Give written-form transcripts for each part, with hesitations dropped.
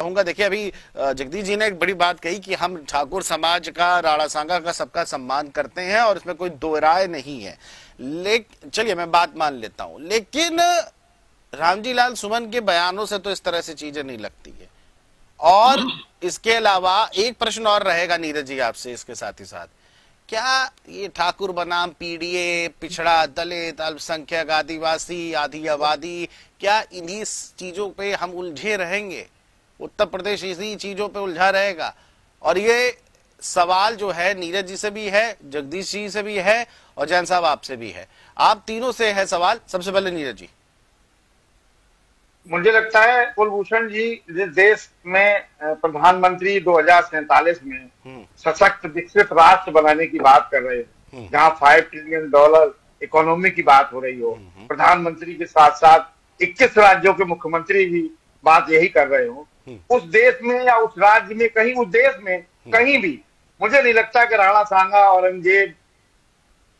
कहूंगा, देखिए अभी जगदीश जी ने एक बड़ी बात कही कि हम ठाकुर समाज का, राणा सांगा का सबका सम्मान करते हैं और इसमें कोई दो राय नहीं है। लेकिन चलिए मैं बात मान लेता हूं, लेकिन रामजी लाल सुमन के बयानों से तो इस तरह से चीजें नहीं लगती है। और इसके अलावा एक प्रश्न और रहेगा नीरज जी आपसे इसके साथ ही साथ, क्या ये ठाकुर बनाम पीडीए, पिछड़ा, दलित, अल्पसंख्यक, आदिवासी, आधी आबादी, क्या इन्हीं चीजों पे हम उलझे रहेंगे? उत्तर प्रदेश इसी चीजों पे उलझा रहेगा? और ये सवाल जो है नीरज जी से भी है, जगदीश जी से भी है और जैन साहब आपसे भी है, आप तीनों से है सवाल। सबसे पहले नीरज जी। मुझे लगता है कुलभूषण जी, जिस देश में प्रधानमंत्री 2047 में सशक्त विकसित राष्ट्र बनाने की बात कर रहे हैं, जहां $5 ट्रिलियन इकोनॉमी की बात हो रही हो, प्रधानमंत्री के साथ साथ 21 राज्यों के मुख्यमंत्री भी बात यही कर रहे हो, उस देश में या उस राज्य में कहीं, उस देश में कहीं भी मुझे नहीं लगता कि राणा सांगा, औरंगजेब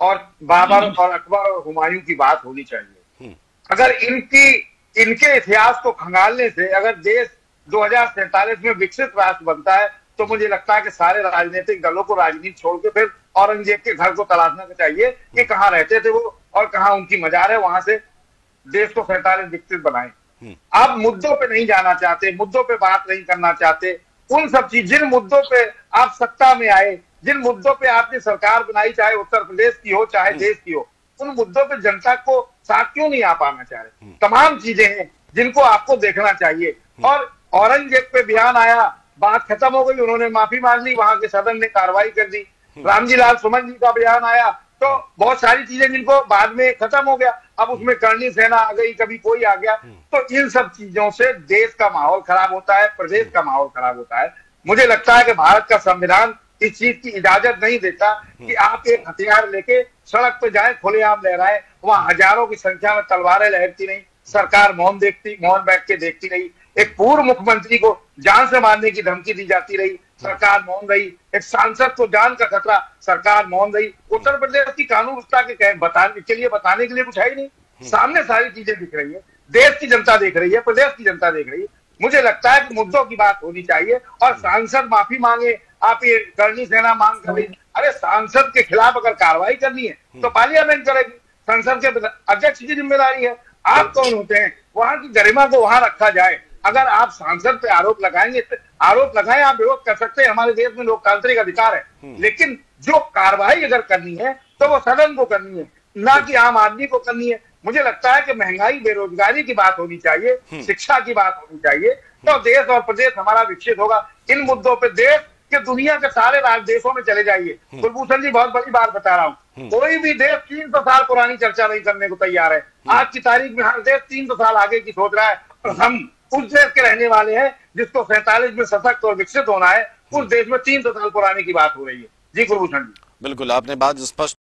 और बाबर और अकबर और हुमायूं की बात होनी चाहिए। अगर इनके इतिहास को खंगालने से अगर देश 2047 में विकसित राष्ट्र बनता है, तो मुझे लगता है कि सारे राजनीतिक दलों को राजनीति छोड़ के फिर औरंगजेब के घर को तलाशना चाहिए कि कहाँ रहते थे वो और कहाँ उनकी मजार है, वहां से देश को 47 विकसित बनाए। आप मुद्दों पे नहीं जाना चाहते, मुद्दों पे बात नहीं करना चाहते। उन सब चीज, जिन मुद्दों पे आप सत्ता में आए, जिन मुद्दों पे आपने सरकार बनाई, चाहे उत्तर प्रदेश की हो चाहे देश की हो, उन मुद्दों पे जनता को साथ क्यों नहीं आ पाना चाह रहे? तमाम चीजें हैं जिनको आपको देखना चाहिए। और औरंगजेब पे बयान आया, बात खत्म हो गई, उन्होंने माफी मांग ली, वहां के सदन ने कार्रवाई कर दी। रामजी लाल सुमन जी का बयान आया, तो बहुत सारी चीजें जिनको बाद में खत्म हो गया, अब उसमें करणी सेना आ गई, कभी कोई आ गया, तो इन सब चीजों से देश का माहौल खराब होता है, प्रदेश का माहौल खराब होता है। मुझे लगता है कि भारत का संविधान इस चीज की इजाजत नहीं देता कि आप एक हथियार लेके सड़क पे जाए, खुलेआम लहराए, वहां हजारों की संख्या में तलवारें लहरती नहीं, सरकार मौन बैठ के देखती रही। एक पूर्व मुख्यमंत्री को जान से मारने की धमकी दी जाती रही, सरकार मौन रही। एक सांसद को जान का खतरा, सरकार मौन रही। उत्तर प्रदेश की कानून व्यवस्था के बताने के लिए कुछ है ही नहीं। सामने सारी चीजें दिख रही है, देश की जनता देख रही है, प्रदेश की जनता देख रही है। मुझे लगता है कि मुद्दों की बात होनी चाहिए और सांसद माफी मांगे, आप ये करणी सेना मांग कर रही, अरे सांसद के खिलाफ अगर कार्रवाई करनी है तो पार्लियामेंट करेगी, संसद के अध्यक्ष की जिम्मेदारी है। आप कौन होते हैं? वहां की गरिमा को वहां रखा जाए। अगर आप सांसद पे आरोप लगाएंगे, आरोप लगाएं, आप विरोध कर सकते हैं, हमारे देश में लोकतांत्रिक अधिकार है, लेकिन जो कार्रवाई अगर करनी है तो वो सदन को करनी है, ना कि आम आदमी को करनी है। मुझे लगता है कि महंगाई, बेरोजगारी की बात होनी चाहिए, शिक्षा की बात होनी चाहिए, तो देश और प्रदेश हमारा विकसित होगा। इन मुद्दों पे देश के दुनिया के सारे देशों में चले जाइए। कुलभूषण जी, बहुत बड़ी बात बता रहा हूँ, कोई भी देश 300 साल पुरानी चर्चा नहीं करने को तैयार है। आज की तारीख में हर देश 300 साल आगे की सोच रहा है, और हम उस देश के रहने वाले हैं जिसको 47 में सशक्त और विकसित होना है। उस देश में 300 साल पुराने की बात हो रही है। जी कुलभूषण जी, बिल्कुल आपने बात स्पष्ट